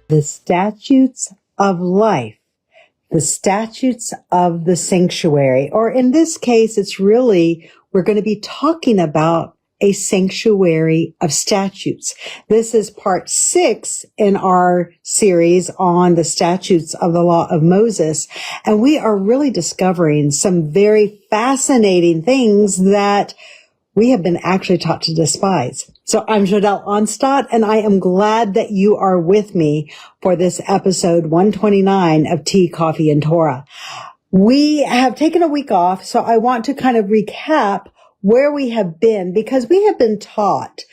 The Statutes of Life, the Statutes of the Sanctuary, or in this case, we're going to be talking about a sanctuary of statutes. This is part 6 in our series on the statutes of the law of Moses, and we are really discovering some very fascinating things that we have been actually taught to despise. So I'm Jodelle Onstadt, and I am glad that you are with me for this episode 129 of Tea, Coffee, and Torah. We have taken a week off, so I want to kind of recap where we have been, because we have been taught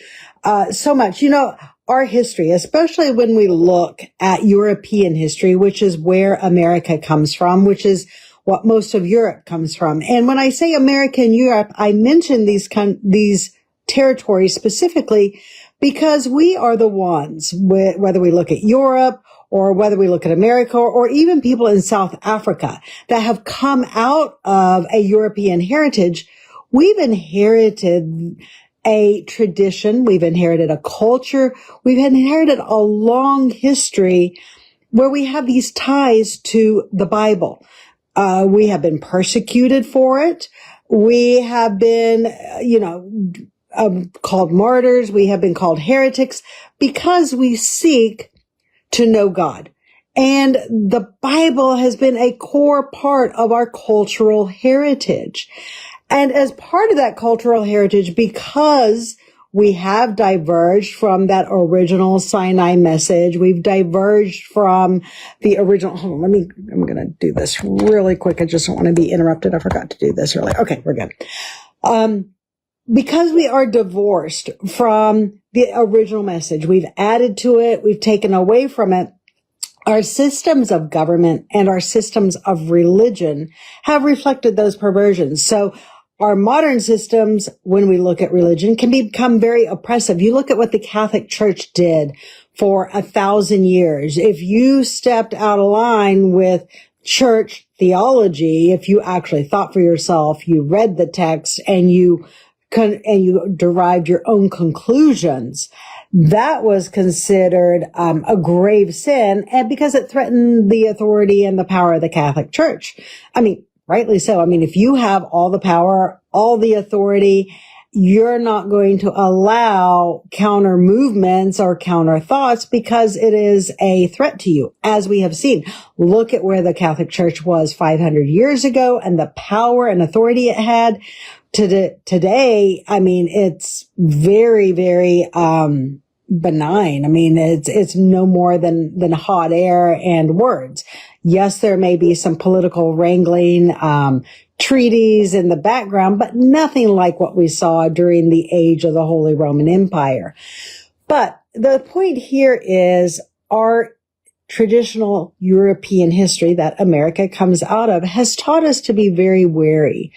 so much. You know, our history, especially when we look at European history, which is where America comes from, which is what most of Europe comes from. And when I say America and Europe, I mention these territories specifically because we are the ones, whether we look at Europe or whether we look at America or even people in South Africa that have come out of a European heritage, we've inherited a tradition, we've inherited a culture, we've inherited a long history where we have these ties to the Bible. We have been persecuted for it. We have been, called martyrs. We have been called heretics because we seek to know God. And the Bible has been a core part of our cultural heritage. And as part of that cultural heritage, because we have diverged from that original Sinai message. We've diverged from the original. Hold on, I'm going to do this really quick. I just don't want to be interrupted. I forgot to do this earlier. Okay, we're good. Because we are divorced from the original message, we've added to it, we've taken away from it. Our systems of government and our systems of religion have reflected those perversions. So our modern systems, when we look at religion, can become very oppressive. You look at what the Catholic Church did for 1,000 years. If you stepped out of line with church theology, if you actually thought for yourself, you read the text and you derived your own conclusions, that was considered a grave sin, and because it threatened the authority and the power of the Catholic Church. I mean, rightly so. I mean, if you have all the power, all the authority, you're not going to allow counter movements or counter thoughts because it is a threat to you. As we have seen, look at where the Catholic Church was 500 years ago and the power and authority it had. Today, I mean, it's very, very, benign. I mean, it's no more than hot air and words. Yes, there may be some political wrangling, treaties in the background, but nothing like what we saw during the age of the Holy Roman Empire. But the point here is our traditional European history that America comes out of has taught us to be very wary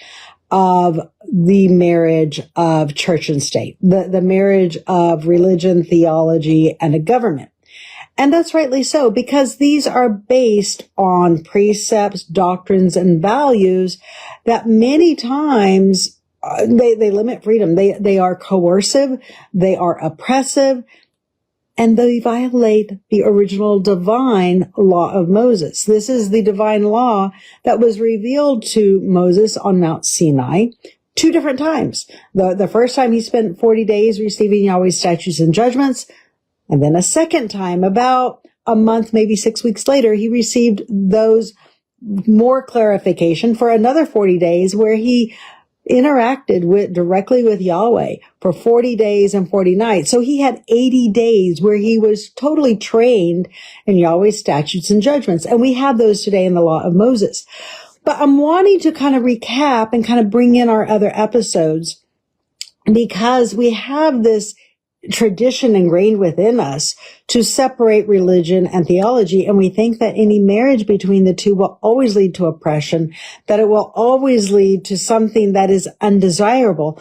of the marriage of church and state, the marriage of religion, theology, and a government. And that's rightly so, because these are based on precepts, doctrines, and values that many times they limit freedom. They are coercive, they are oppressive, and they violate the original divine law of Moses. This is the divine law that was revealed to Moses on Mount Sinai 2 different times. The first time he spent 40 days receiving Yahweh's statutes and judgments, and then a second time, about a month, maybe 6 weeks later, he received those more clarification for another 40 days where he interacted directly with Yahweh for 40 days and 40 nights. So he had 80 days where he was totally trained in Yahweh's statutes and judgments. And we have those today in the law of Moses. But I'm wanting to kind of recap and kind of bring in our other episodes because we have this tradition ingrained within us to separate religion and theology. And we think that any marriage between the two will always lead to oppression, that it will always lead to something that is undesirable,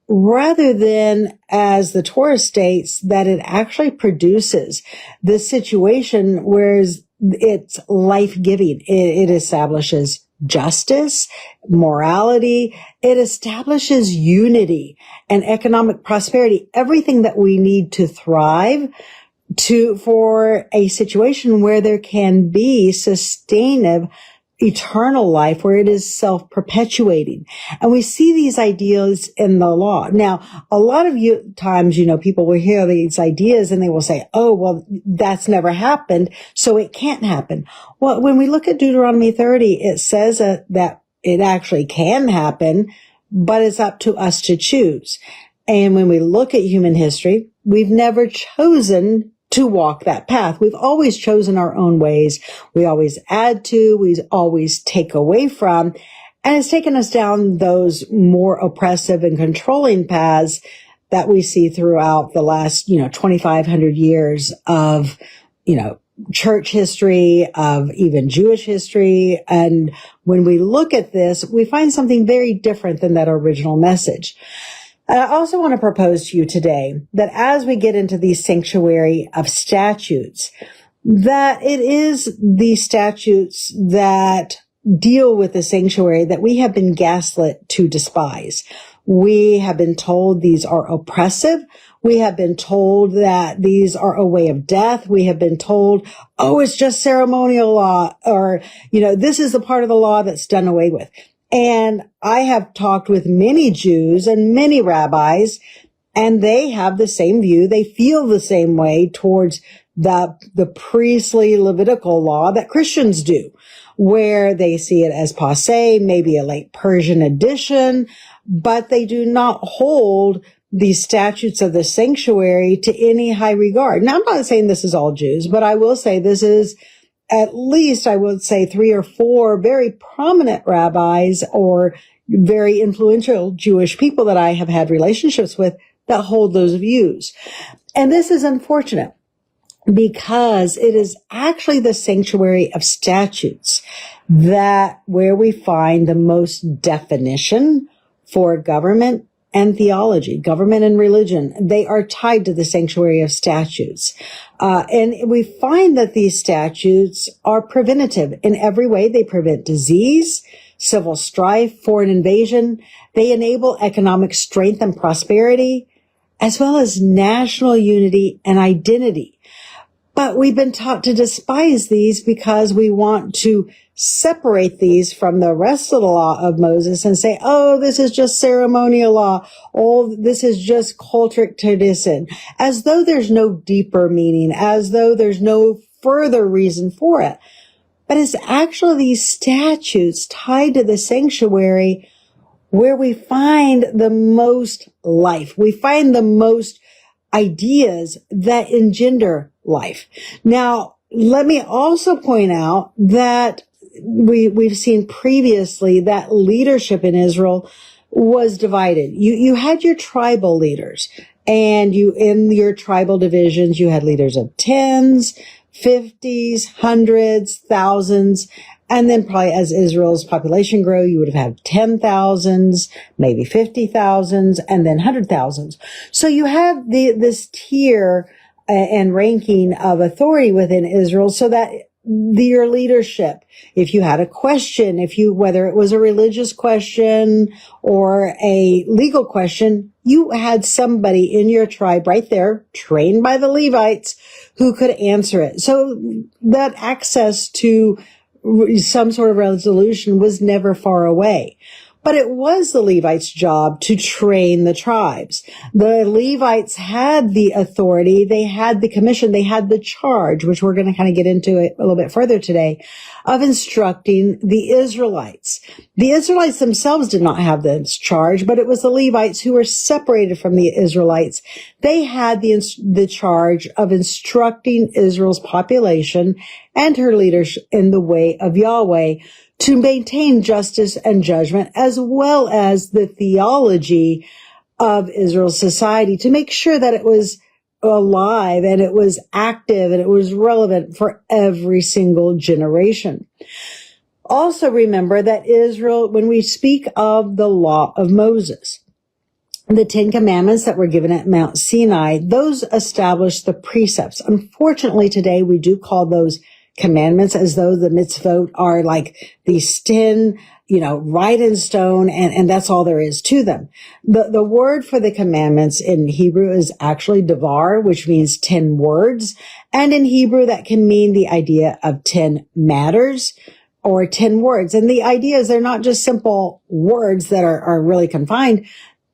rather than, as the Torah states, that it actually produces this situation where it's life-giving. It establishes justice, morality. It establishes unity and economic prosperity, everything that we need to thrive. for a situation where there can be sustainable eternal life, where it is self-perpetuating. And we see these ideas in the law. Now, a lot of times, people will hear these ideas and they will say, oh, well, that's never happened, so it can't happen. Well, when we look at Deuteronomy 30, it says that it actually can happen, but it's up to us to choose. And when we look at human history, we've never chosen to walk that path. We've always chosen our own ways. We always add to, we always take away from, and it's taken us down those more oppressive and controlling paths that we see throughout the last, 2,500 years of, church history, of even Jewish history. And when we look at this, we find something very different than that original message. I also want to propose to you today that as we get into the sanctuary of statutes, that it is the statutes that deal with the sanctuary that we have been gaslit to despise. We have been told these are oppressive. We have been told that these are a way of death. We have been told, oh, it's just ceremonial law, or, this is the part of the law that's done away with. And I have talked with many Jews and many rabbis, and they have the same view. They feel the same way towards the priestly Levitical law that Christians do, where they see it as passé, maybe a late Persian addition, but they do not hold these statutes of the sanctuary to any high regard. Now, I'm not saying this is all Jews, but I will say this is at least, I would say, 3 or 4 very prominent rabbis or very influential Jewish people that I have had relationships with that hold those views. And this is unfortunate because it is actually the sanctuary of statutes where we find the most definition for government and theology, government and religion. They are tied to the sanctuary of statutes. And we find that these statutes are preventative in every way. They prevent disease, civil strife, foreign invasion. They enable economic strength and prosperity, as well as national unity and identity. But we've been taught to despise these because we want to separate these from the rest of the law of Moses and say, oh, this is just ceremonial law. Oh, this is just cultic tradition, as though there's no deeper meaning, as though there's no further reason for it. But it's actually these statutes tied to the sanctuary where we find the most life. We find the most ideas that engender life. Now, let me also point out that we've seen previously that leadership in Israel was divided. You had your tribal leaders, and in your tribal divisions, you had leaders of 10s, 50s, 100s, thousands. And then probably as Israel's population grew, you would have had 10,000s, maybe 50,000s, and then 100,000s. So you have this tier and ranking of authority within Israel, so that your leadership, if you had a question, whether it was a religious question or a legal question, you had somebody in your tribe right there, trained by the Levites, who could answer it. So that access to some sort of resolution was never far away. But it was the Levites' job to train the tribes. The Levites had the authority, they had the commission, they had the charge, which we're going to kind of get into it a little bit further today, of instructing the Israelites. The Israelites themselves did not have this charge, but it was the Levites who were separated from the Israelites. They had the charge of instructing Israel's population and her leaders in the way of Yahweh, to maintain justice and judgment, as well as the theology of Israel's society, to make sure that it was alive and it was active and it was relevant for every single generation. Also remember that Israel, when we speak of the law of Moses, the 10 Commandments that were given at Mount Sinai, those established the precepts. Unfortunately, today we do call those commandments as though the mitzvot are like these 10, right in stone, and that's all there is to them. The word for the commandments in Hebrew is actually davar, which means 10 words. And in Hebrew, that can mean the idea of 10 matters or 10 words. And the idea is they're not just simple words that are really confined.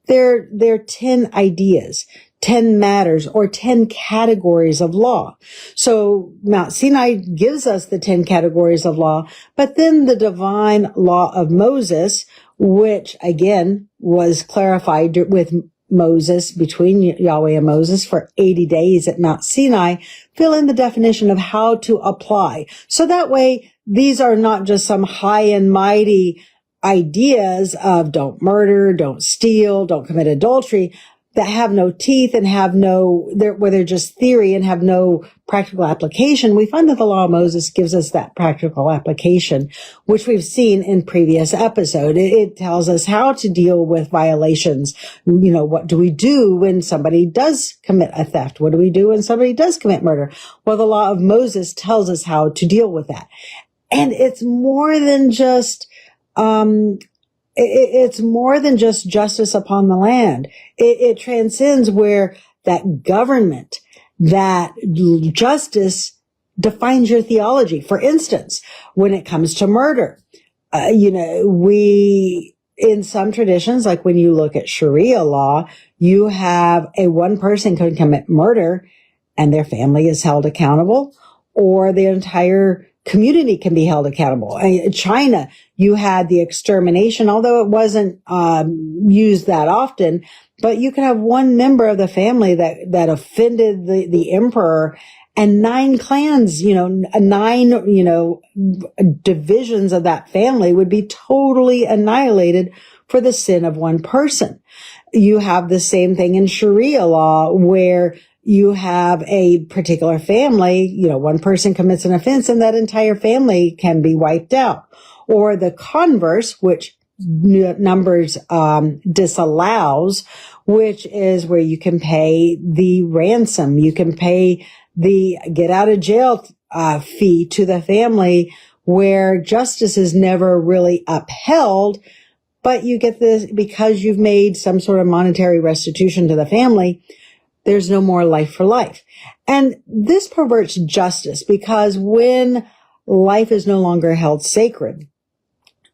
They're 10 ideas, 10 matters, or 10 categories of law. So Mount Sinai gives us the 10 categories of law, but then the divine law of Moses, which again was clarified with Moses, between Yahweh and Moses for 80 days at Mount Sinai, fill in the definition of how to apply. So that way, these are not just some high and mighty ideas of don't murder, don't steal, don't commit adultery, that have no teeth and where they're just theory and have no practical application. We find that the law of Moses gives us that practical application, which we've seen in previous episode. It tells us how to deal with violations. What do we do when somebody does commit a theft? What do we do when somebody does commit murder? Well, the law of Moses tells us how to deal with that. And it's more than just, it's more than just justice upon the land. It transcends where that government, that justice defines your theology. For instance, when it comes to murder, in some traditions, like when you look at Sharia law, you have one person can commit murder and their family is held accountable, or the entire community can be held accountable. In China, you had the extermination, although it wasn't used that often, but you could have one member of the family that offended the emperor, and 9 clans, 9, divisions of that family would be totally annihilated for the sin of one person. You have the same thing in Sharia law, where you have a particular family, one person commits an offense and that entire family can be wiped out. Or the converse, which Numbers disallows, which is where you can pay the ransom. You can pay the get out of jail fee to the family, where justice is never really upheld, but you get this because you've made some sort of monetary restitution to the family. There's no more life for life. And this perverts justice, because when life is no longer held sacred,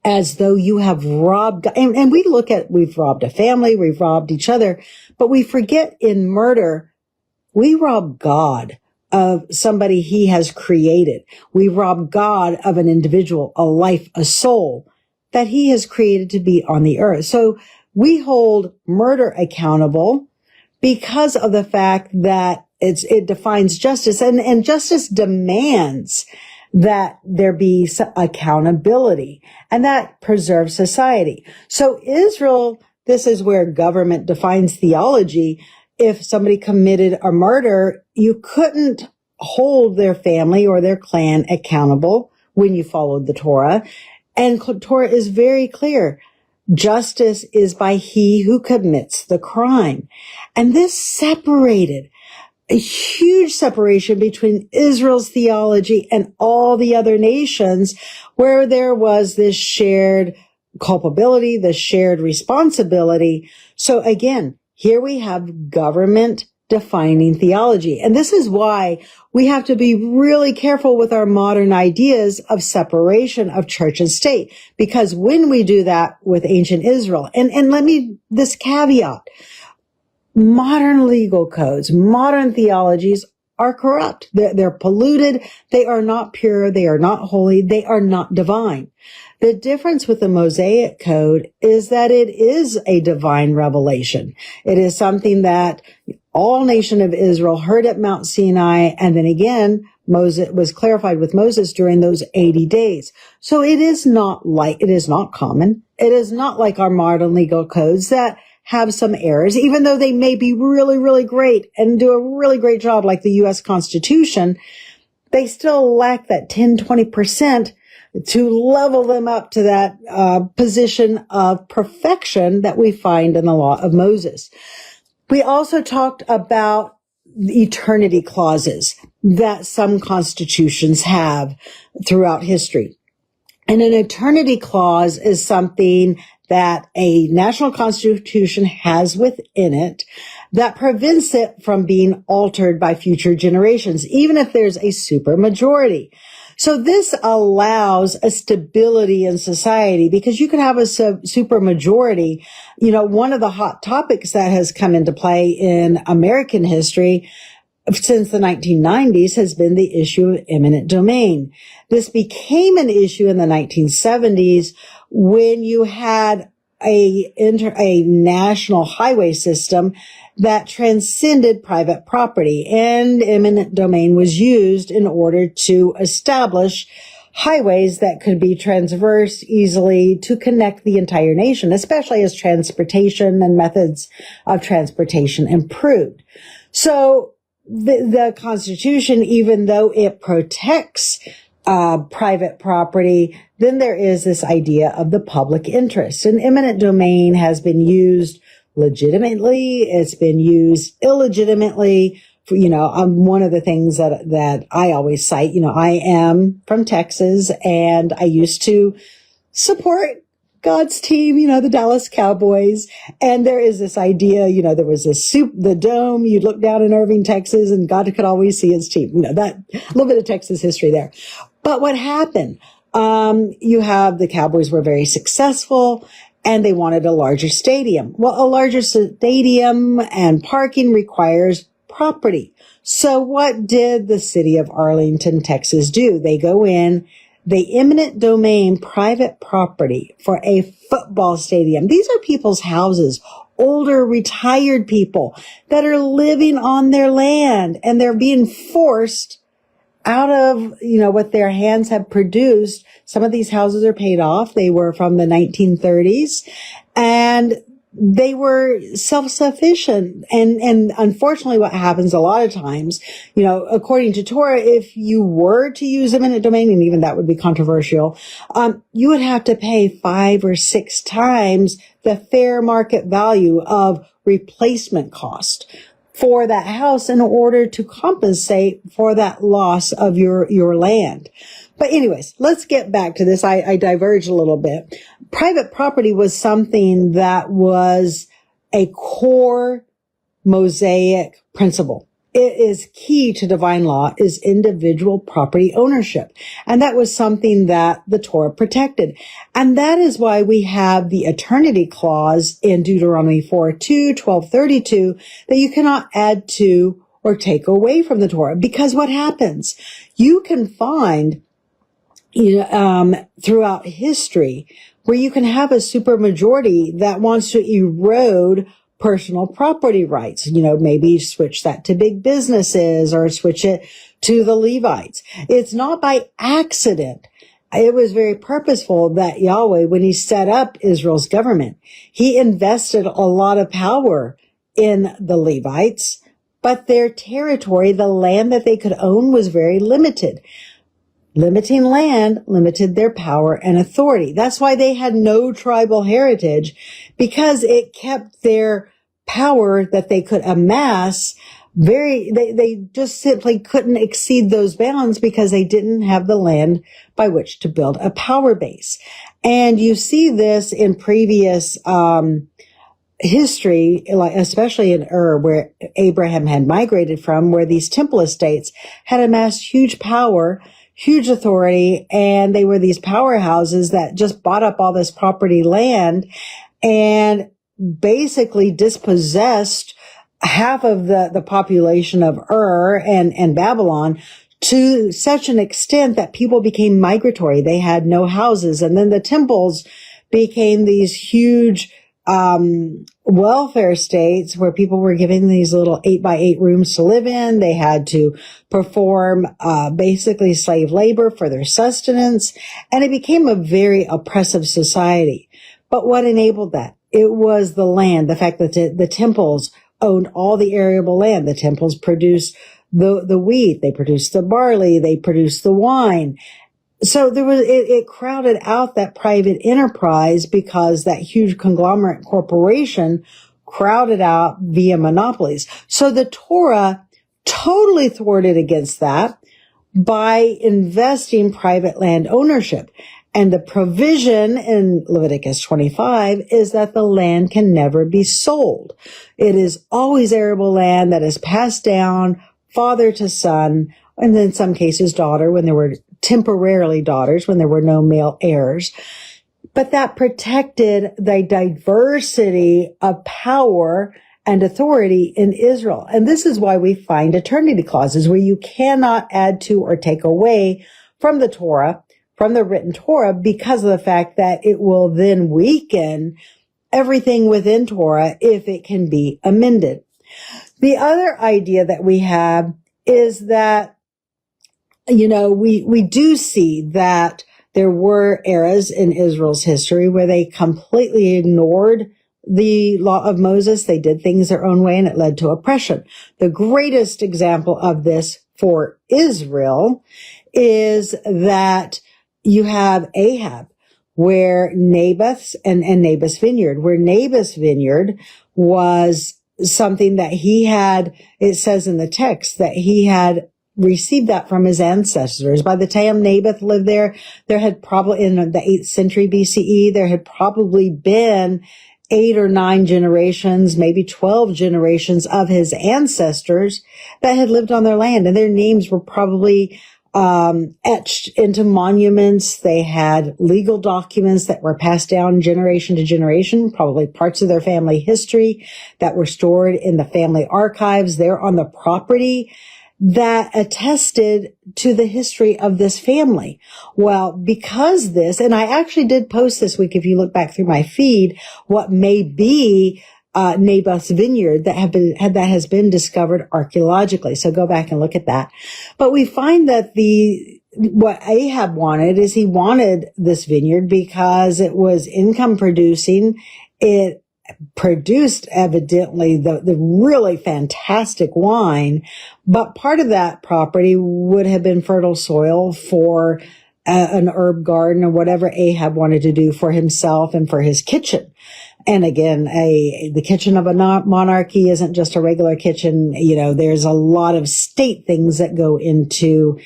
as though you have robbed, and we've robbed a family, we've robbed each other, but we forget in murder, we rob God of somebody he has created. We rob God of an individual, a life, a soul that he has created to be on the earth. So we hold murder accountable because of the fact that it defines justice, and justice demands that there be accountability, and that preserves society. So Israel, this is where government defines theology. If somebody committed a murder, you couldn't hold their family or their clan accountable when you followed the Torah. And Torah is very clear. Justice is by he who commits the crime. And this separated a huge separation between Israel's theology and all the other nations, where there was this shared culpability, the shared responsibility. So again, here we have government defining theology. And this is why we have to be really careful with our modern ideas of separation of church and state. Because when we do that with ancient Israel, and this caveat, modern legal codes, modern theologies are corrupt. They're polluted. They are not pure. They are not holy. They are not divine. The difference with the Mosaic Code is that it is a divine revelation. It is something that all nation of Israel heard at Mount Sinai, and then again, Moses was clarified with Moses during those 80 days. So it is not common. It is not like our modern legal codes that have some errors, even though they may be really, really great and do a really great job, like the U.S. Constitution. They still lack that 10-20% to level them up to that position of perfection that we find in the law of Moses. We also talked about eternity clauses that some constitutions have throughout history. And an eternity clause is something that a national constitution has within it that prevents it from being altered by future generations, even if there's a supermajority. So this allows a stability in society because you can have a supermajority. You know, one of the hot topics that has come into play in American history since the 1990s has been the issue of eminent domain. This became an issue in the 1970s when you had a national highway system that transcended private property, and eminent domain was used in order to establish highways that could be traversed easily to connect the entire nation, especially as transportation and methods of transportation improved. So the Constitution, even though it protects private property, then there is this idea of the public interest. And eminent domain has been used legitimately. It's been used illegitimately. You know, one of the things that I always cite, you know, I am from Texas and I used to support God's team, you know, the Dallas Cowboys. And there is this idea, you know, there was the dome, you'd look down in Irving, Texas, and God could always see his team. You know, that a little bit of Texas history there. But what happened? You have the Cowboys were very successful and they wanted a larger stadium. Well, a larger stadium and parking requires property. So what did the city of Arlington, Texas do? They go in, they eminent domain private property for a football stadium. These are people's houses, older retired people that are living on their land and they're being forced out of, you know, what their hands have produced. Some of these houses are paid off. They were from the 1930s and they were self-sufficient. And unfortunately what happens a lot of times, you know, according to Torah, if you were to use eminent domain, and even that would be controversial, you would have to pay 5 or 6 times the fair market value of replacement cost for that house in order to compensate for that loss of your land. But anyways, let's get back to this. I diverged a little bit. Private property was something that was a core Mosaic principle. It is key to divine law is individual property ownership. And that was something that the Torah protected. And that is why we have the eternity clause in Deuteronomy 4:2, 12:32, that you cannot add to or take away from the Torah. Because what happens? You can find, throughout history where you can have a supermajority that wants to erode personal property rights, you know, maybe switch that to big businesses or switch it to the Levites. It's not by accident. It was very purposeful that Yahweh, when he set up Israel's government, he invested a lot of power in the Levites, but their territory, the land that they could own, was very limited. Limiting land limited their power and authority. That's why they had no tribal heritage, because it kept their power that they could amass they just simply couldn't exceed those bounds because they didn't have the land by which to build a power base. And you see this in previous history, like especially in Ur, where Abraham had migrated from, where these temple estates had amassed huge power, huge authority, and they were these powerhouses that just bought up all this property land and basically dispossessed half of the population of Ur and Babylon to such an extent that people became migratory. They had no houses. And then the temples became these huge welfare states where people were given these little 8x8 rooms to live in. They had to perform basically slave labor for their sustenance. And it became a very oppressive society. But what enabled that? It was the land, the fact that the temples owned all the arable land. The temples produced the wheat, they produced the barley, they produced the wine. So it crowded out that private enterprise because that huge conglomerate corporation crowded out via monopolies. So the Torah totally thwarted against that by investing private land ownership. And the provision in Leviticus 25 is that the land can never be sold. It is always arable land that is passed down father to son, and in some cases daughter, when there were temporarily daughters, when there were no male heirs. But that protected the diversity of power and authority in Israel. And this is why we find eternity clauses where you cannot add to or take away from the Torah, from the written Torah, because of the fact that it will then weaken everything within Torah if it can be amended. The other idea that we have is that, we do see that there were eras in Israel's history where they completely ignored the law of Moses. They did things their own way, and it led to oppression. The greatest example of this for Israel is that you have Ahab, where Naboth's and Naboth's vineyard, where Naboth's vineyard was something that he had, it says in the text that he had received that from his ancestors. By the time Naboth lived there had probably, in the 8th century BCE, there had probably been 8 or 9 generations, maybe 12 generations of his ancestors that had lived on their land, and their names were probably etched into monuments. They had legal documents that were passed down generation to generation, probably parts of their family history that were stored in the family archives there on the property that attested to the history of this family. Well, because this, and I actually did post this week, if you look back through my feed, what may be Naboth's vineyard that has been discovered archaeologically. So go back and look at that. But we find that what Ahab wanted is he wanted this vineyard because it was income producing. It produced evidently the really fantastic wine, but part of that property would have been fertile soil for an herb garden or whatever Ahab wanted to do for himself and for his kitchen. And again, the kitchen of a monarchy isn't just a regular kitchen. There's a lot of state things that go into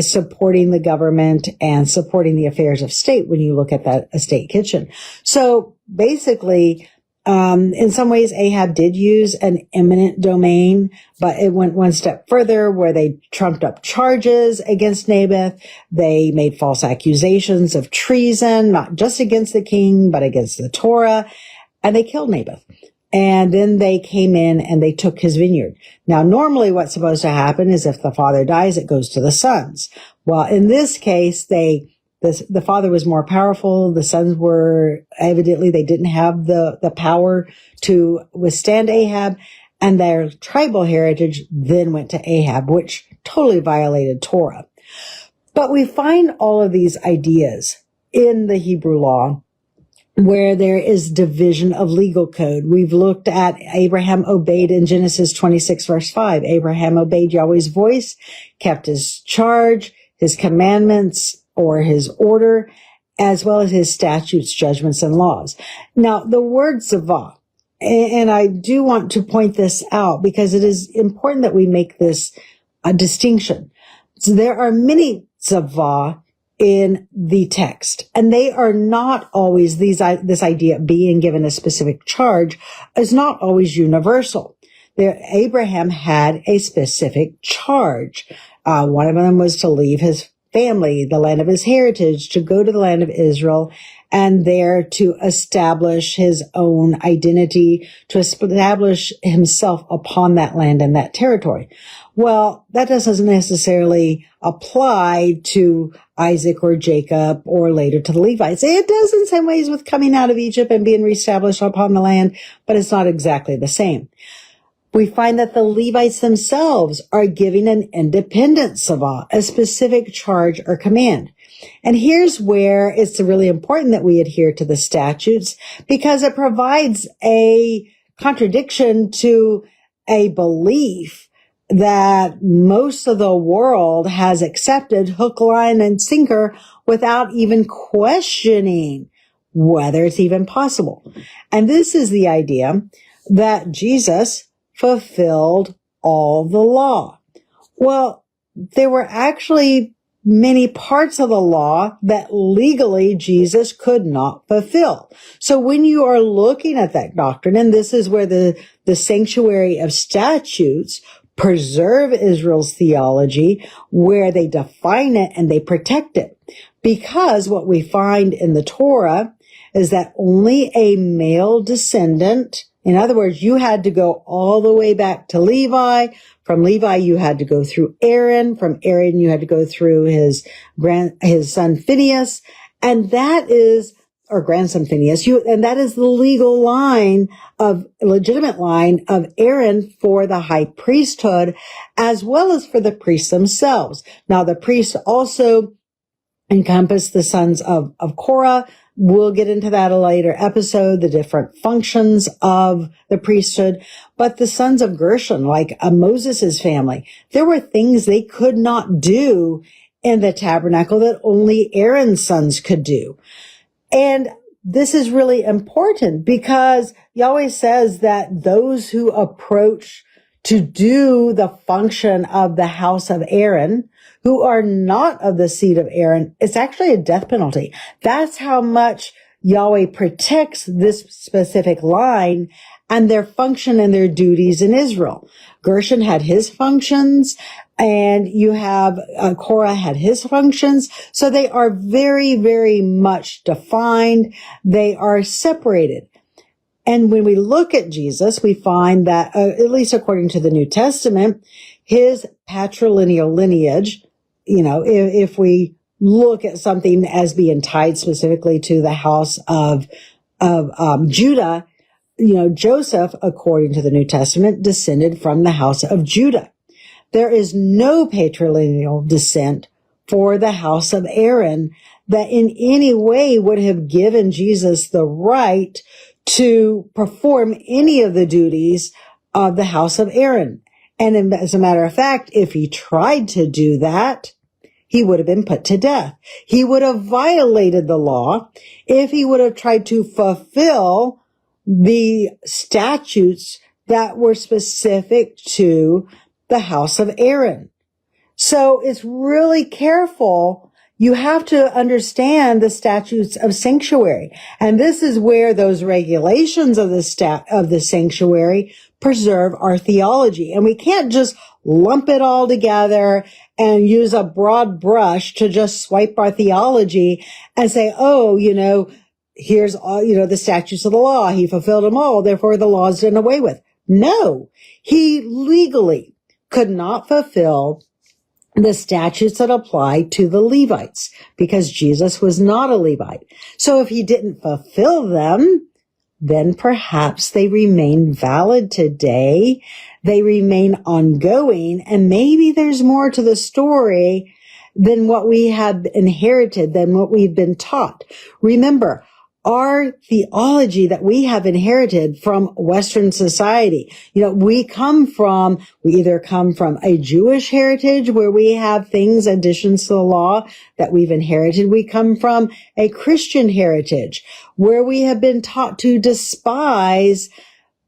supporting the government and supporting the affairs of state when you look at that estate kitchen. So basically, in some ways, Ahab did use an eminent domain, but it went one step further where they trumped up charges against Naboth. They made false accusations of treason, not just against the king, but against the Torah, and they killed Naboth. And then they came in and they took his vineyard. Now, normally what's supposed to happen is if the father dies, it goes to the sons. Well, in this case, the father was more powerful. The sons were, evidently, they didn't have the power to withstand Ahab, and their tribal heritage then went to Ahab, which totally violated Torah. But we find all of these ideas in the Hebrew law where there is division of legal code. We've looked at Abraham obeyed in Genesis 26 verse 5. Abraham obeyed Yahweh's voice, kept his charge, his commandments, or his order, as well as his statutes, judgments, and laws. Now, the word zavah, and I do want to point this out because it is important that we make this a distinction. So there are many zavah in the text, and they are not always, this idea of being given a specific charge is not always universal. Abraham had a specific charge. One of them was to leave his family, the land of his heritage, to go to the land of Israel and there to establish his own identity, to establish himself upon that land and that territory. Well, that doesn't necessarily apply to Isaac or Jacob or later to the Levites. It does in some ways with coming out of Egypt and being reestablished upon the land, but it's not exactly the same. We find that the Levites themselves are giving an independent savah, a specific charge or command. And here's where it's really important that we adhere to the statutes, because it provides a contradiction to a belief that most of the world has accepted hook, line, and sinker without even questioning whether it's even possible. And this is the idea that Jesus fulfilled all the law. Well, there were actually many parts of the law that legally Jesus could not fulfill. So when you are looking at that doctrine, and this is where the sanctuary of statutes preserve Israel's theology, where they define it and they protect it. Because what we find in the Torah is that only a male descendant, in other words, you had to go all the way back to Levi. From Levi, you had to go through Aaron. From Aaron, you had to go through his son Phinehas. And that is, or grandson Phinehas, and that is the legal legitimate line of Aaron for the high priesthood, as well as for the priests themselves. Now, the priests also encompass the sons of Korah. We'll get into that in a later episode, the different functions of the priesthood. But the sons of Gershon, like Moses' family, there were things they could not do in the tabernacle that only Aaron's sons could do. And this is really important because Yahweh says that those who approach to do the function of the house of Aaron, who are not of the seed of Aaron, it's actually a death penalty. That's how much Yahweh protects this specific line and their function and their duties in Israel. Gershon had his functions, and you have Korah had his functions. So they are very, very much defined. They are separated. And when we look at Jesus, we find that, at least according to the New Testament, his patrilineal lineage, if we look at something as being tied specifically to the house of Judah, Joseph, according to the New Testament, descended from the house of Judah. There is no patrilineal descent for the house of Aaron that in any way would have given Jesus the right to perform any of the duties of the house of Aaron. And as a matter of fact, if he tried to do that, he would have been put to death. He would have violated the law if he would have tried to fulfill the statutes that were specific to the house of Aaron. So it's really careful. You have to understand the statutes of sanctuary. And this is where those regulations of the sanctuary preserve our theology. And we can't just lump it all together and use a broad brush to just swipe our theology and say, here's all, the statutes of the law. He fulfilled them all. Therefore, the law is done away with. No, he legally could not fulfill the statutes that apply to the Levites because Jesus was not a Levite. So if he didn't fulfill them, then perhaps they remain valid today. They remain ongoing, and maybe there's more to the story than what we have inherited, than what we've been taught. Remember, our theology that we have inherited from Western society. We either come from a Jewish heritage where we have things, additions to the law that we've inherited. We come from a Christian heritage where we have been taught to despise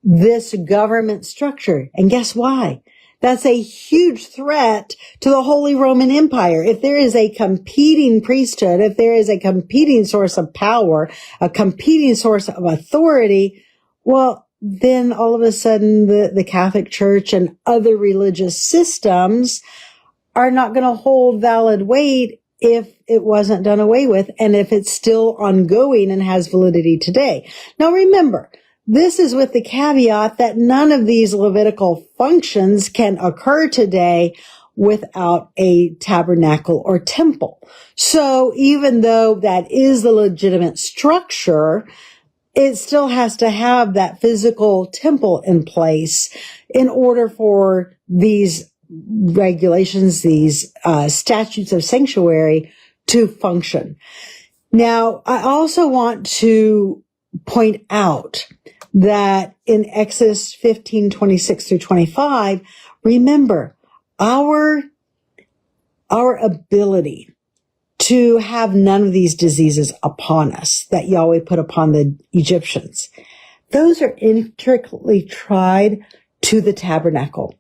this government structure. And guess why? That's a huge threat to the Holy Roman Empire. If there is a competing priesthood, if there is a competing source of power, a competing source of authority, well, then all of a sudden the Catholic Church and other religious systems are not going to hold valid weight if it wasn't done away with and if it's still ongoing and has validity today. Now remember, this is with the caveat that none of these Levitical functions can occur today without a tabernacle or temple. So even though that is the legitimate structure, it still has to have that physical temple in place in order for these regulations, these statutes of sanctuary to function. Now, I also want to point out that in Exodus 15:26 through 25, remember our ability to have none of these diseases upon us that Yahweh put upon the Egyptians. Those are intricately tried to the tabernacle.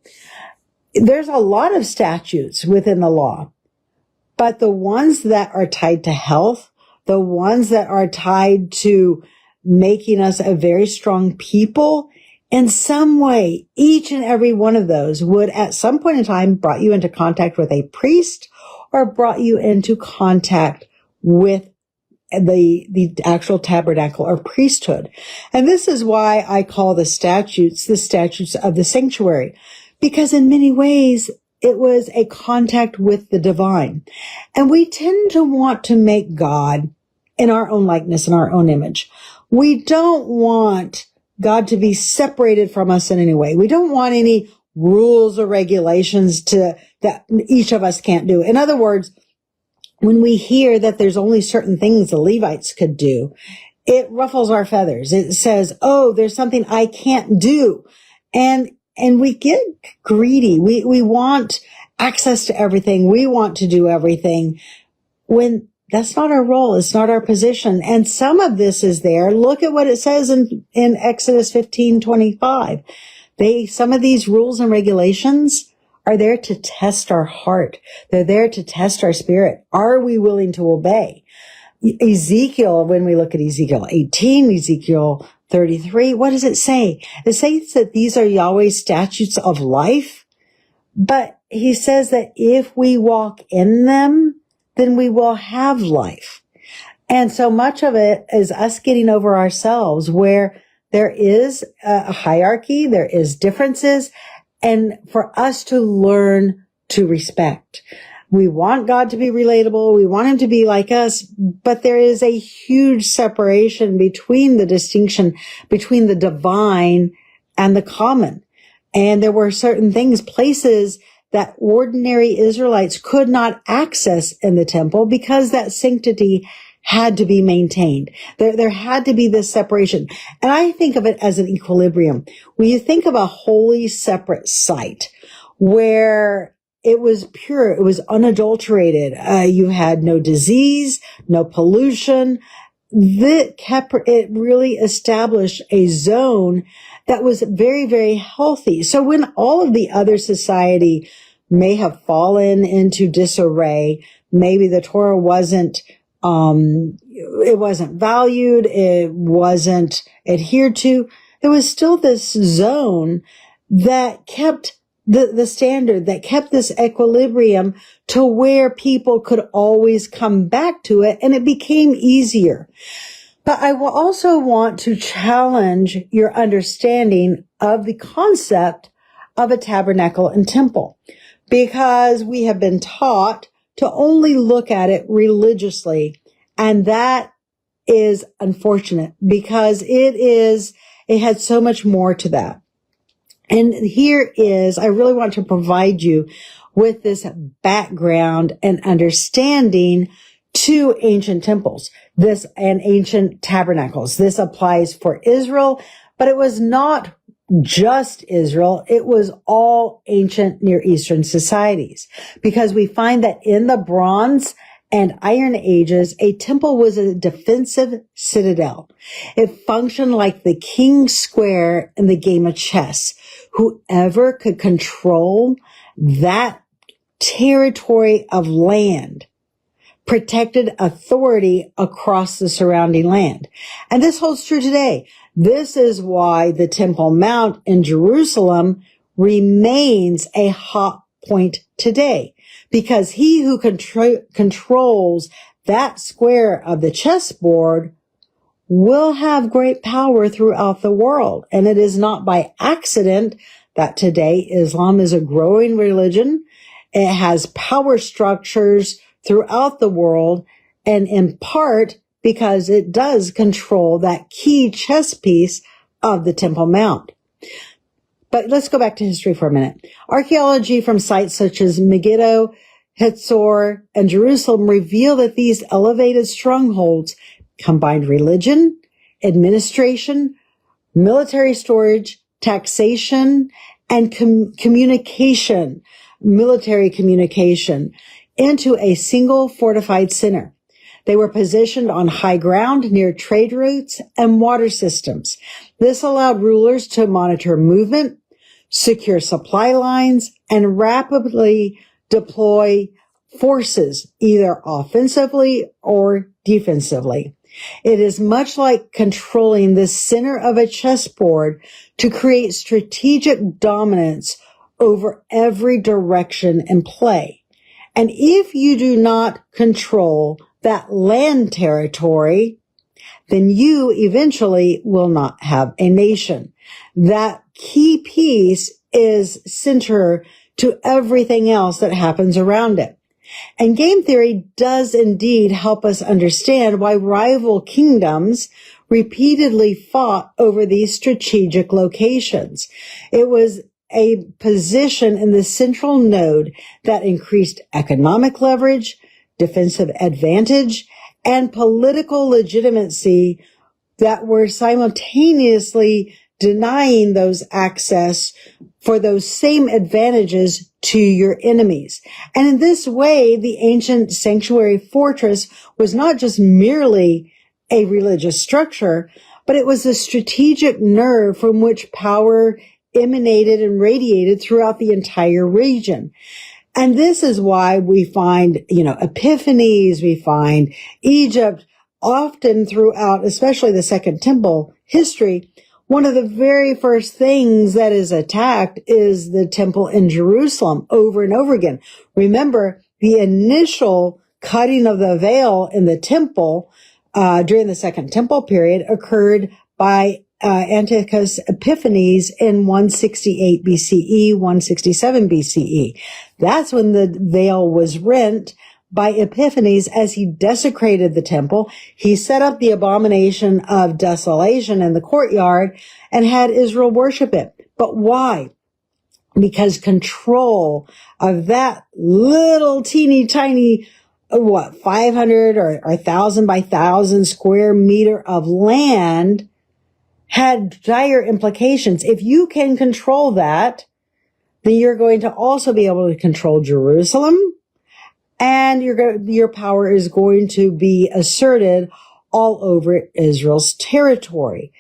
There's a lot of statutes within the law, but the ones that are tied to health, the ones that are tied to making us a very strong people, in some way, each and every one of those would at some point in time brought you into contact with a priest or brought you into contact with the actual tabernacle or priesthood. And this is why I call the statutes of the sanctuary, because in many ways it was a contact with the divine. And we tend to want to make God in our own likeness, in our own image. We don't want God to be separated from us in any way. We don't want any rules or regulations that each of us can't do. In other words, when we hear that there's only certain things the Levites could do, it ruffles our feathers. It says, oh, there's something I can't do. And we get greedy. We want access to everything. We want to do everything when that's not our role. It's not our position. And some of this is there. Look at what it says in Exodus 15:25. Some of these rules and regulations are there to test our heart. They're there to test our spirit. Are we willing to obey? Ezekiel, when we look at Ezekiel 18, Ezekiel 33, what does it say? It says that these are Yahweh's statutes of life, but he says that if we walk in them, then we will have life. And so much of it is us getting over ourselves, where there is a hierarchy, there is differences, and for us to learn to respect. We want God to be relatable. We want him to be like us, but there is a huge separation between the distinction between the divine and the common. And there were certain things, places that ordinary Israelites could not access in the temple because that sanctity had to be maintained. There had to be this separation. And I think of it as an equilibrium. When you think of a holy separate site where it was pure, it was unadulterated, you had no disease, no pollution, it really established a zone that was very, very healthy. So when all of the other society may have fallen into disarray, maybe the Torah wasn't valued, it wasn't adhered to, there was still this zone that kept the standard, that kept this equilibrium to where people could always come back to it, and it became easier. But I will also want to challenge your understanding of the concept of a tabernacle and temple, because we have been taught to only look at it religiously. And that is unfortunate, because it had so much more to that. And I really want to provide you with this background and understanding to ancient temples, and ancient tabernacles. This applies for Israel, but it was not just Israel. It was all ancient Near Eastern societies, because we find that in the Bronze and Iron Ages, a temple was a defensive citadel. It functioned like the king's square in the game of chess. Whoever could control that territory of land protected authority across the surrounding land. And this holds true today. This is why the Temple Mount in Jerusalem remains a hot point today, because he who controls that square of the chessboard will have great power throughout the world. And it is not by accident that today Islam is a growing religion. It has power structures throughout the world, and in part because it does control that key chess piece of the Temple Mount. But let's go back to history for a minute. Archaeology from sites such as Megiddo, Hatzor, and Jerusalem reveal that these elevated strongholds combined religion, administration, military storage, taxation, and communication, military communication, into a single fortified center. They were positioned on high ground near trade routes and water systems. This allowed rulers to monitor movement, secure supply lines, and rapidly deploy forces, either offensively or defensively. It is much like controlling the center of a chessboard to create strategic dominance over every direction in play. And if you do not control that land territory, then you eventually will not have a nation. That key piece is center to everything else that happens around it. And game theory does indeed help us understand why rival kingdoms repeatedly fought over these strategic locations. It was a position in the central node that increased economic leverage, defensive advantage, and political legitimacy that were simultaneously denying those access for those same advantages to your enemies. And in this way, the ancient sanctuary fortress was not just merely a religious structure, but it was a strategic nerve from which power emanated and radiated throughout the entire region. And this is why we find, epiphanies, we find Egypt often throughout, especially the Second Temple history. One of the very first things that is attacked is the temple in Jerusalem over and over again. Remember, the initial cutting of the veil in the temple during the Second Temple period occurred by Antiochus Epiphanes in 168 BCE, 167 BCE. That's when the veil was rent by Epiphanes as he desecrated the temple. He set up the abomination of desolation in the courtyard and had Israel worship it. But why? Because control of that little teeny tiny 500 or 1,000 by 1,000 square meter of land had dire implications. If you can control that, then you're going to also be able to control Jerusalem, and your power is going to be asserted all over Israel's territory.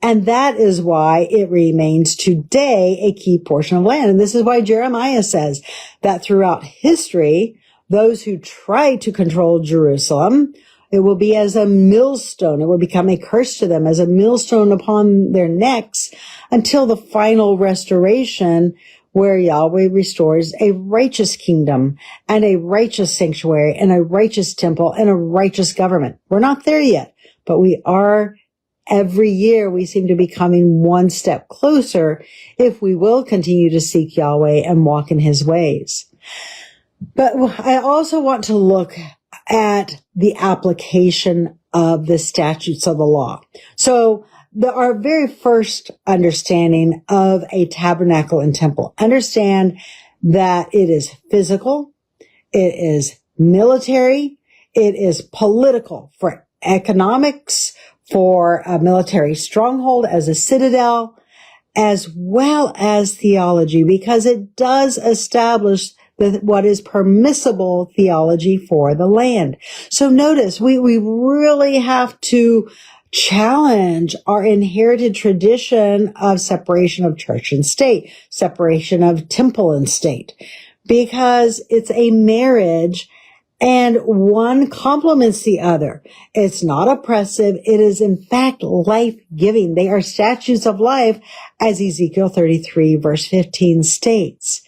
And that is why it remains today a key portion of land. And this is why Jeremiah says that throughout history, those who try to control Jerusalem, it will be as a millstone. It will become a curse to them, as a millstone upon their necks, until the final restoration, where Yahweh restores a righteous kingdom and a righteous sanctuary and a righteous temple and a righteous government. We're not there yet, but we are. Every year we seem to be coming one step closer if we will continue to seek Yahweh and walk in his ways. But I also want to look at the application of the statutes of the law. So our very first understanding of a tabernacle and temple, understand that it is physical, it is military, it is political for economics, for a military stronghold as a citadel, as well as theology, because it does establish what is permissible theology for the land. So notice, we really have to challenge our inherited tradition of separation of church and state, separation of temple and state, because it's a marriage and one complements the other. It's not oppressive. It is, in fact, life-giving. They are statutes of life, as Ezekiel 33, verse 15 states.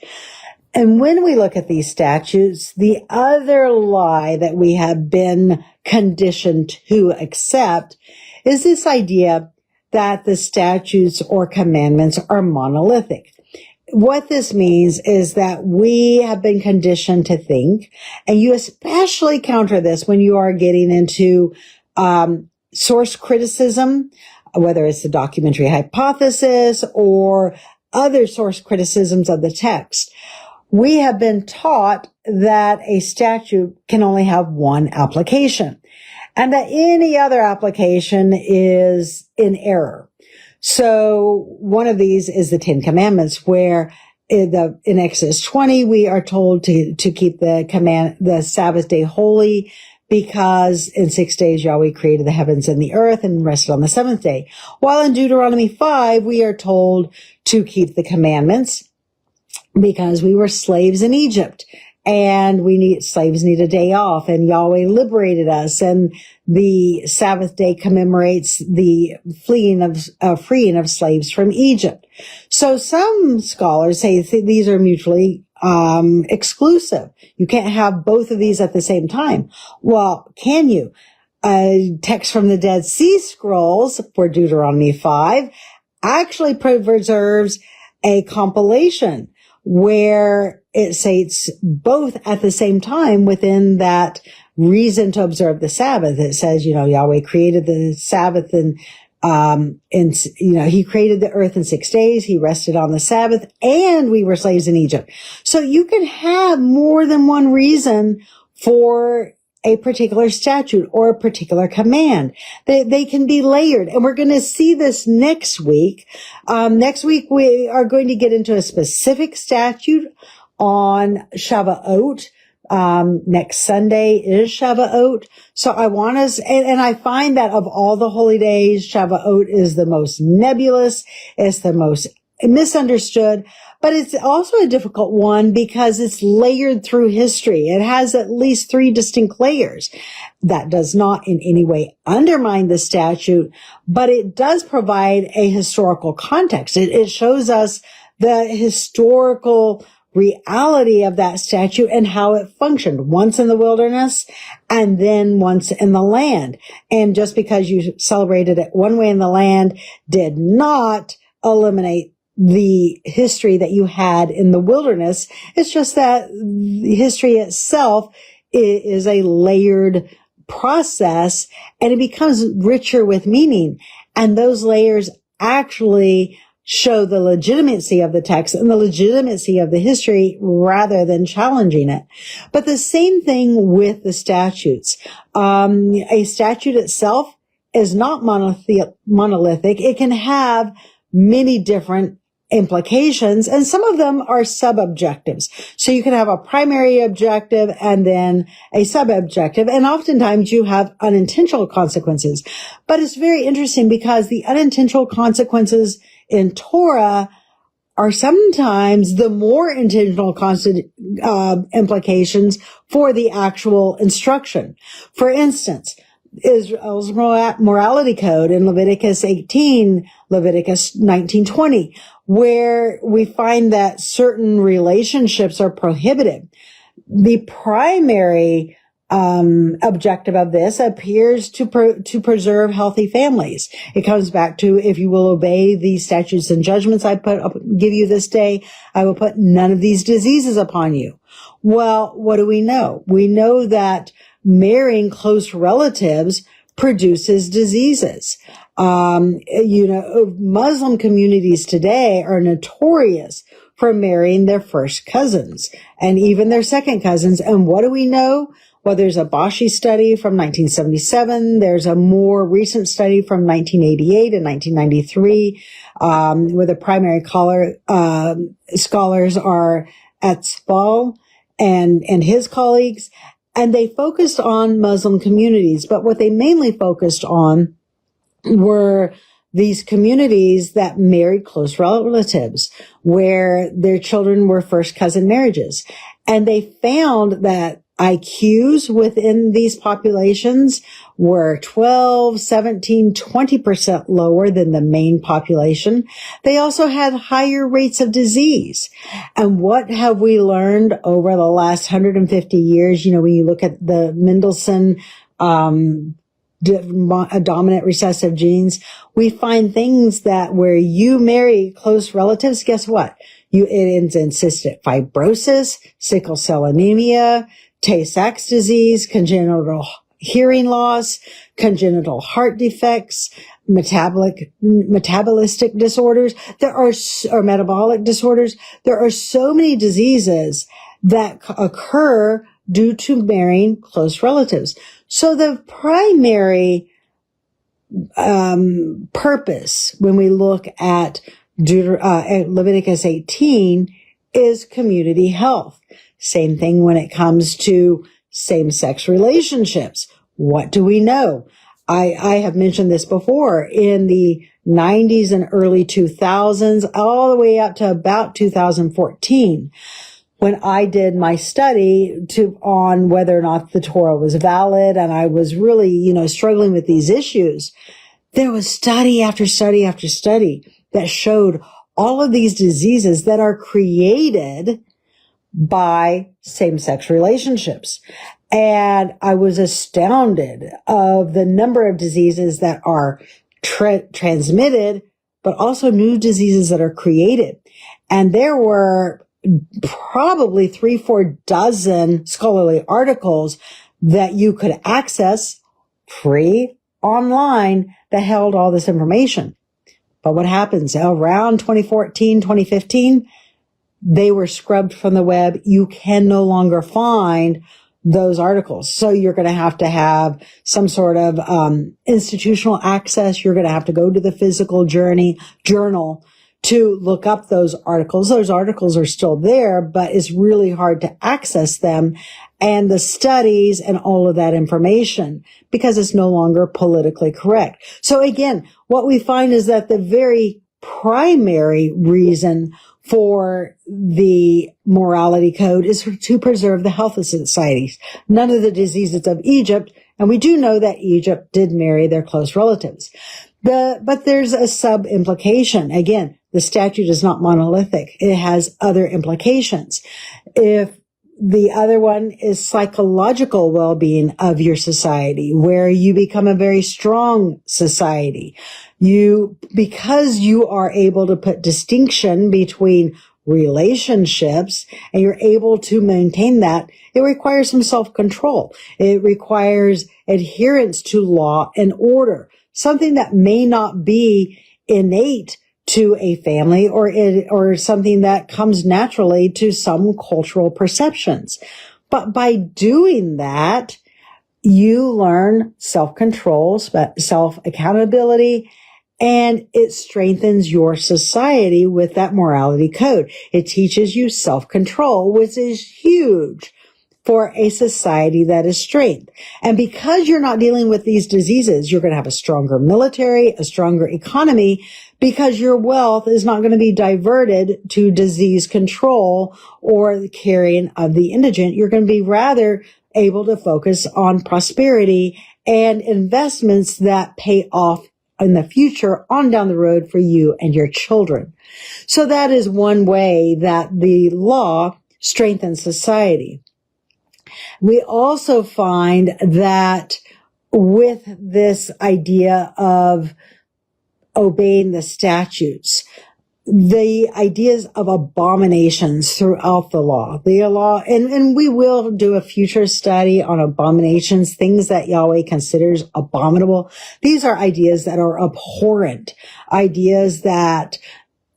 And when we look at these statutes, the other lie that we have been conditioned to accept is this idea that the statutes or commandments are monolithic. What this means is that we have been conditioned to think, and you especially counter this when you are getting into source criticism, whether it's the documentary hypothesis or other source criticisms of the text. We have been taught that a statute can only have one application, and that any other application is in error. So one of these is the Ten Commandments, where in Exodus 20, we are told to keep the Sabbath day holy because in 6 days Yahweh created the heavens and the earth and rested on the seventh day. While in Deuteronomy 5, we are told to keep the commandments because we were slaves in Egypt. And slaves need a day off, and Yahweh liberated us, and the Sabbath day commemorates the freeing of slaves from Egypt. So some scholars say these are mutually exclusive. You can't have both of these at the same time. Well, can you? A text from the Dead Sea Scrolls for Deuteronomy 5 actually preserves a compilation where it states both at the same time within that reason to observe the Sabbath. It says, Yahweh created the Sabbath and, he created the earth in 6 days. He rested on the Sabbath, and we were slaves in Egypt. So you can have more than one reason for a particular statute or a particular command. They can be layered. And we're going to see this next week. Next week, we are going to get into a specific statute on Shavuot. Next Sunday is Shavuot. So I want us, and I find that of all the holy days, Shavuot is the most nebulous. It's the most misunderstood, but it's also a difficult one because it's layered through history. It has at least 3 distinct layers. That does not in any way undermine the statute, but it does provide a historical context. It shows us the historical reality of that statute and how it functioned once in the wilderness and then once in the land. And just because you celebrated it one way in the land did not eliminate the history that you had in the wilderness. It's just that history itself is a layered process, and it becomes richer with meaning. And those layers actually show the legitimacy of the text and the legitimacy of the history rather than challenging it. But the same thing with the statutes. A statute itself is not monolithic. It can have many different implications, and some of them are sub-objectives. So you can have a primary objective and then a sub-objective, and oftentimes you have unintentional consequences. But it's very interesting because the unintentional consequences in Torah are sometimes the more intentional implications for the actual instruction. For instance, Israel's morality code in Leviticus 18, Leviticus 19:20, where we find that certain relationships are prohibited. The primary objective of this appears to preserve healthy families. It comes back to, if you will obey the statutes and judgments I give you this day, I will put none of these diseases upon you. Well, what do we know? We know that marrying close relatives produces diseases. Muslim communities today are notorious for marrying their first cousins and even their second cousins. And what do we know? Well, there's a Bashi study from 1977. There's a more recent study from 1988 and 1993, where the primary scholars are Atzbal and his colleagues. And they focused on Muslim communities, but what they mainly focused on were these communities that married close relatives, where their children were first cousin marriages. And they found that IQs within these populations were 12, 17, 20% lower than the main population. They also had higher rates of disease. And what have we learned over the last 150 years? When you look at the Mendelssohn dominant recessive genes, we find things that where you marry close relatives, guess what? It ends in cystic fibrosis, sickle cell anemia, Tay-Sachs disease, congenital hearing loss, congenital heart defects, metabolistic disorders. Or metabolic disorders. There are so many diseases that occur due to marrying close relatives. So the primary purpose when we look at Leviticus 18 is community health. Same thing when it comes to same-sex relationships. What do we know? I have mentioned this before. In the 90s and early 2000s, all the way up to about 2014, when I did my study on whether or not the Torah was valid, and I was really, struggling with these issues, there was study after study after study that showed all of these diseases that are created by same-sex relationships. And I was astounded of the number of diseases that are transmitted, but also new diseases that are created. And there were probably 3-4 dozen scholarly articles that you could access free online that held all this information. But what happens around 2014, 2015, they were scrubbed from the web. You can no longer find those articles. So you're going to have some sort of institutional access. You're going to have to go to the physical journal to look up those articles. Those articles are still there, but it's really hard to access them and the studies and all of that information because it's no longer politically correct. So again, what we find is that the very primary reason for the morality code is to preserve the health of societies. None of the diseases of Egypt, and we do know that Egypt did marry their close relatives. But there's a sub-implication. Again, the statute is not monolithic. It has other implications. If the other one is psychological well-being of your society, where you become a very strong society. Because you are able to put distinction between relationships and you're able to maintain that, it requires some self-control. It requires adherence to law and order, something that may not be innate to a family or something that comes naturally to some cultural perceptions. But by doing that, you learn self-control, self-accountability, and it strengthens your society with that morality code. It teaches you self-control, which is huge for a society that is strength. And because you're not dealing with these diseases, you're going to have a stronger military, a stronger economy, because your wealth is not going to be diverted to disease control or the carrying of the indigent. You're going to be rather able to focus on prosperity and investments that pay off in the future on down the road for you and your children. So that is one way that the law strengthens society. We also find that with this idea of obeying the statutes, the ideas of abominations throughout the law, and we will do a future study on abominations, things that Yahweh considers abominable. These are ideas that are abhorrent, ideas that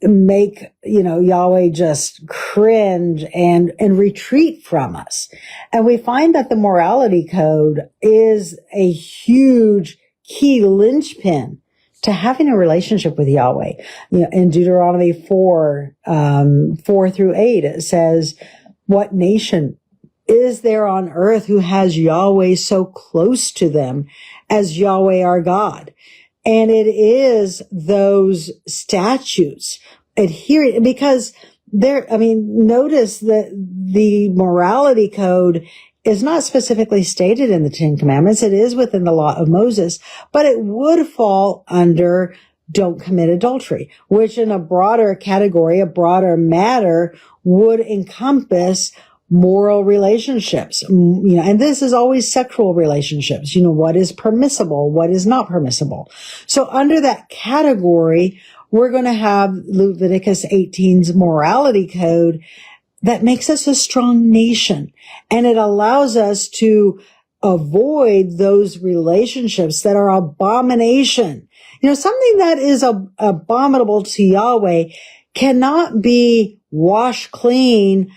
make, Yahweh just cringe and retreat from us. And we find that the morality code is a huge key linchpin to having a relationship with Yahweh. In Deuteronomy 4:4-8, it says, "What nation is there on earth who has Yahweh so close to them as Yahweh our God?" And it is those statutes adhering, because notice that the morality code is not specifically stated in the Ten Commandments. It is within the law of Moses, but it would fall under don't commit adultery, which in a broader category, a broader matter, would encompass moral relationships, and this is always sexual relationships, what is permissible, what is not permissible. So under that category, we're going to have Leviticus 18's morality code that makes us a strong nation, and it allows us to avoid those relationships that are abomination. Something that is abominable to Yahweh cannot be washed clean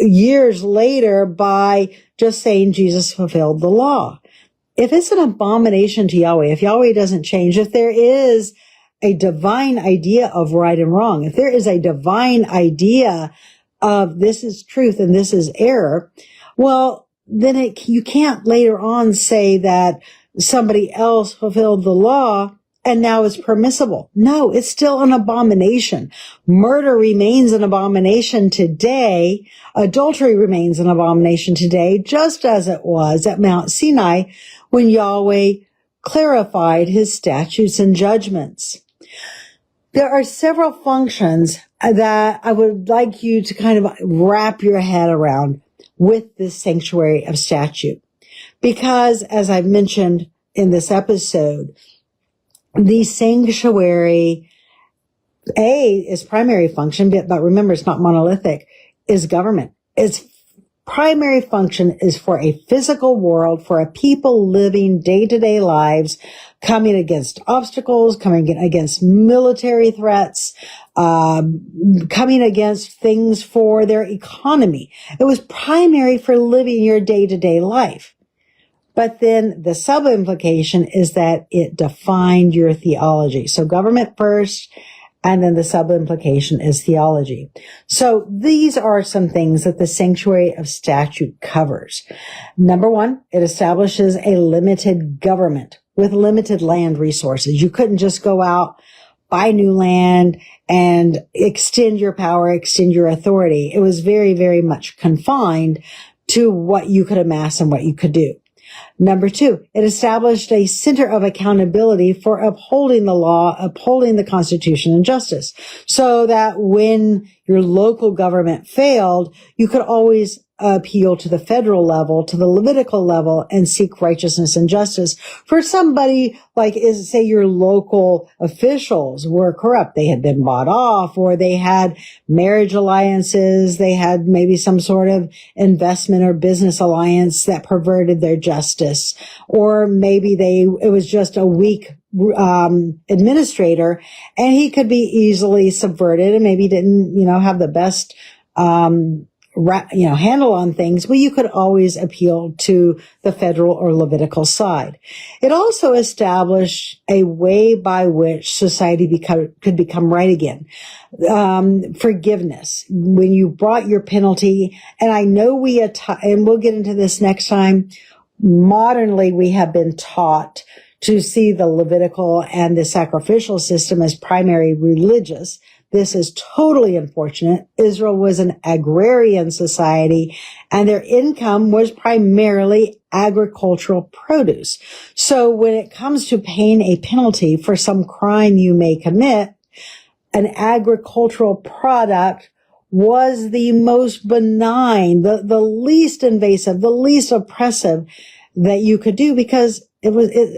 years later by just saying Jesus fulfilled the law. If it's an abomination to Yahweh, if Yahweh doesn't change, if there is a divine idea of right and wrong, if there is a divine idea of this is truth and this is error, well, then you can't later on say that somebody else fulfilled the law and now it's permissible. No, it's still an abomination. Murder remains an abomination today. Adultery remains an abomination today, just as it was at Mount Sinai when Yahweh clarified his statutes and judgments. There are several functions that I would like you to kind of wrap your head around with this sanctuary of statute. Because, as I've mentioned in this episode, the sanctuary, its primary function, but remember it's not monolithic, is government. Its primary function is for a physical world, for a people living day-to-day lives, coming against obstacles, coming against military threats, coming against things for their economy. It was primary for living your day-to-day life. But then the sub-implication is that it defined your theology. So government first, and then the sub-implication is theology. So these are some things that the sanctuary of statute covers. Number one, it establishes a limited government with limited land resources. You couldn't just go out, buy new land, and extend your power, extend your authority. It was very, very much confined to what you could amass and what you could do. Number two, it established a center of accountability for upholding the law, upholding the Constitution and justice, so that when your local government failed, you could always appeal to the federal level, to the Levitical level, and seek righteousness and justice. For somebody like, say your local officials were corrupt, they had been bought off, or they had marriage alliances, they had maybe some sort of investment or business alliance that perverted their justice, or maybe it was just a weak administrator, and he could be easily subverted, and maybe didn't, have the best handle on things. Well, you could always appeal to the federal or Levitical side. It also established a way by which society could become right again. Forgiveness. When you brought your penalty, and I know and we'll get into this next time, modernly we have been taught to see the Levitical and the sacrificial system as primary religious. This is totally unfortunate. Israel was an agrarian society, and their income was primarily agricultural produce. So when it comes to paying a penalty for some crime you may commit, an agricultural product was the most benign, the least invasive, the least oppressive that you could do, because it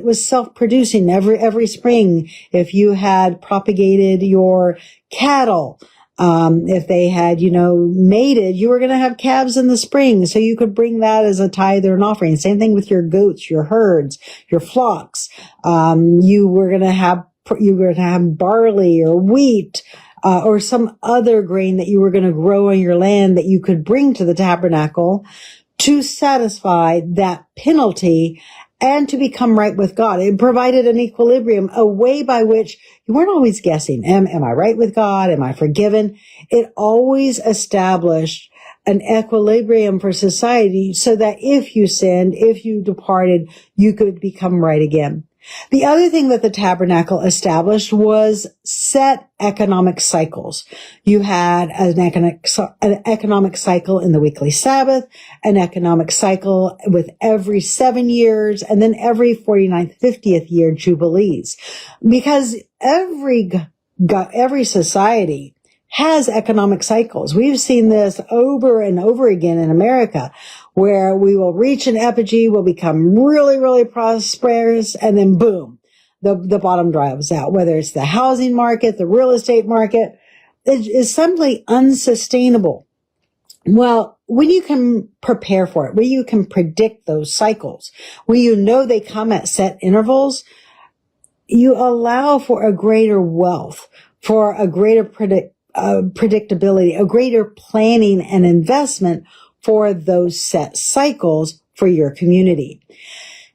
was self-producing every spring. If you had propagated your cattle, if they had, mated, you were going to have calves in the spring. So you could bring that as a tithe or an offering. Same thing with your goats, your herds, your flocks. You were going to have barley or wheat, or some other grain that you were going to grow on your land that you could bring to the tabernacle to satisfy that penalty and to become right with God. It provided an equilibrium, a way by which you weren't always guessing, am I right with God? Am I forgiven? It always established an equilibrium for society so that if you sinned, if you departed, you could become right again. The other thing that the tabernacle established was set economic cycles. You had an economic cycle in the weekly Sabbath, an economic cycle with every 7 years, and then every 49th, 50th year jubilees. Because every society has economic cycles. We've seen this over and over again in America, where we will reach an apogee, will become really, really prosperous, and then boom, the bottom drives out. Whether it's the housing market, the real estate market, it is simply unsustainable. Well, when you can prepare for it, when you can predict those cycles, when you know they come at set intervals, you allow for a greater wealth, for a greater predictability, a greater planning and investment for those set cycles for your community.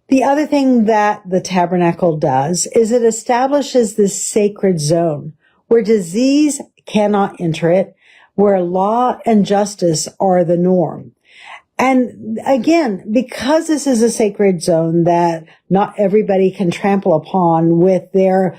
The other thing that the tabernacle does is it establishes this sacred zone where disease cannot enter it, where law and justice are the norm. And again, because this is a sacred zone that not everybody can trample upon with their,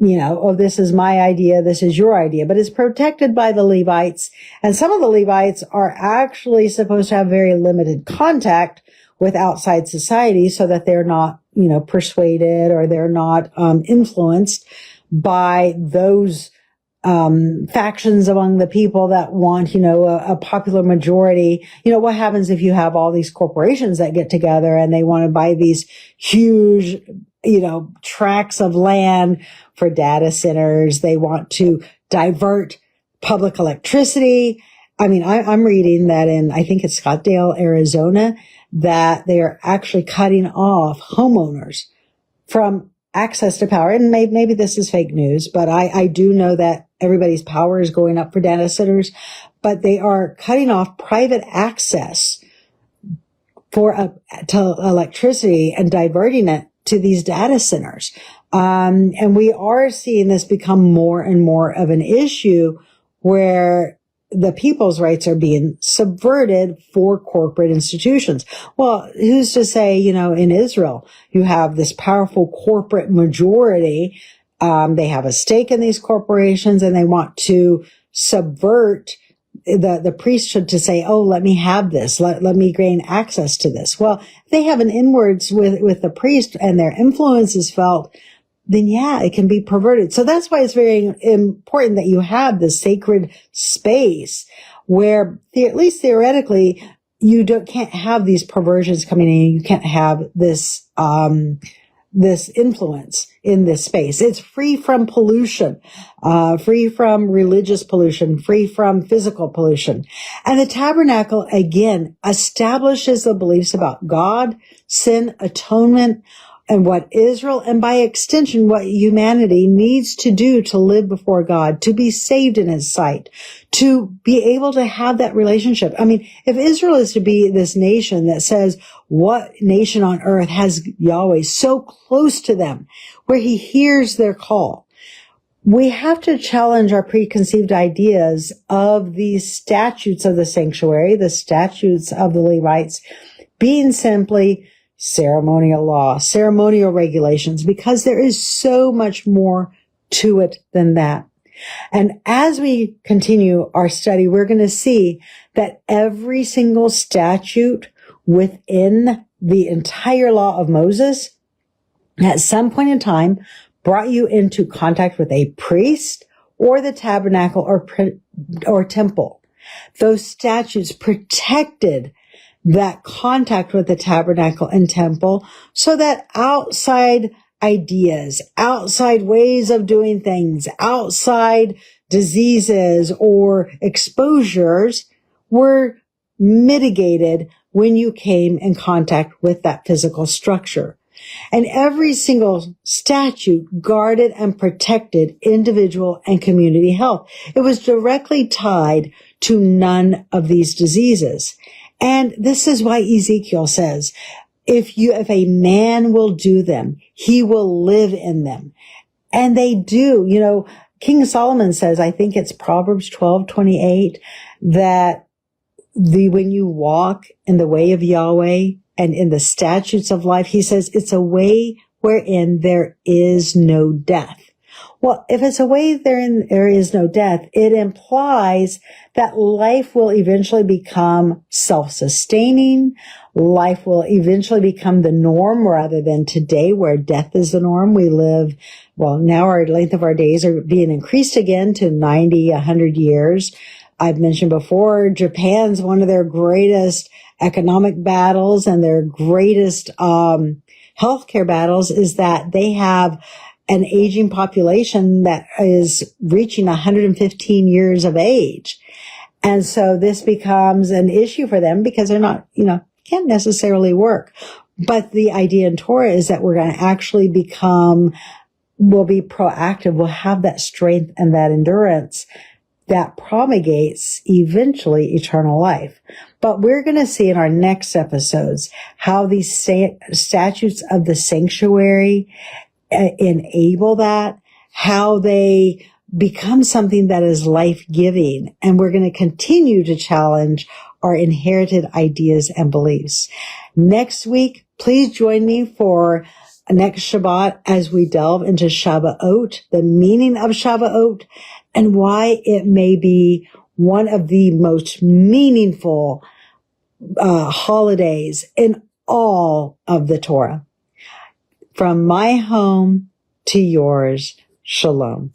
oh, this is my idea, this is your idea, but it's protected by the Levites. And some of the Levites are actually supposed to have very limited contact with outside society so that they're not, persuaded or they're not influenced by those factions among the people that want, a popular majority. What happens if you have all these corporations that get together and they want to buy these huge, tracts of land for data centers? They want to divert public electricity. I'm reading that I think it's Scottsdale, Arizona, that they are actually cutting off homeowners from access to power. And maybe this is fake news, but I do know that everybody's power is going up for data centers, but they are cutting off private access to electricity and diverting it to these data centers. And we are seeing this become more and more of an issue where the people's rights are being subverted for corporate institutions. Well, who's to say, in Israel, you have this powerful corporate majority. They have a stake in these corporations and they want to subvert the priesthood to say, oh, let me have this. Let me gain access to this. Well, if they have an inwards with the priest and their influence is felt, then yeah, it can be perverted. So that's why it's very important that you have this sacred space where, at least theoretically, you can't have these perversions coming in. You can't have this influence in this space. It's free from pollution, free from religious pollution, free from physical pollution. And the tabernacle, again, establishes the beliefs about God, sin, atonement, and what Israel, and by extension, what humanity needs to do to live before God, to be saved in His sight, to be able to have that relationship. If Israel is to be this nation that says, what nation on earth has Yahweh so close to them, where He hears their call? We have to challenge our preconceived ideas of these statutes of the sanctuary, the statutes of the Levites, being simply ceremonial law, ceremonial regulations, because there is so much more to it than that. And as we continue our study, we're going to see that every single statute within the entire law of Moses at some point in time brought you into contact with a priest or the tabernacle or temple. Those statutes protected that contact with the tabernacle and temple so that outside ideas, outside ways of doing things, outside diseases or exposures were mitigated when you came in contact with that physical structure. And every single statute guarded and protected individual and community health. It was directly tied to none of these diseases. And this is why Ezekiel says, if a man will do them, he will live in them. And they do. King Solomon says, I think it's Proverbs 12:28, that when you walk in the way of Yahweh and in the statutes of life, he says it's a way wherein there is no death. Well, if it's a way there is no death, it implies that life will eventually become self-sustaining. Life will eventually become the norm rather than today where death is the norm. We live, now our length of our days are being increased again to 90, 100 years. I've mentioned before, Japan's one of their greatest economic battles and their greatest healthcare battles is that they have an aging population that is reaching 115 years of age. And so this becomes an issue for them because they're not, can't necessarily work. But the idea in Torah is that we're going to actually we'll be proactive, we'll have that strength and that endurance that promulgates eventually eternal life. But we're going to see in our next episodes how these statutes of the sanctuary enable that, how they become something that is life-giving. And we're going to continue to challenge our inherited ideas and beliefs. Next week, please join me for next Shabbat as we delve into Shabbatot, the meaning of Shabbatot, and why it may be one of the most meaningful holidays in all of the Torah. From my home to yours, Shalom.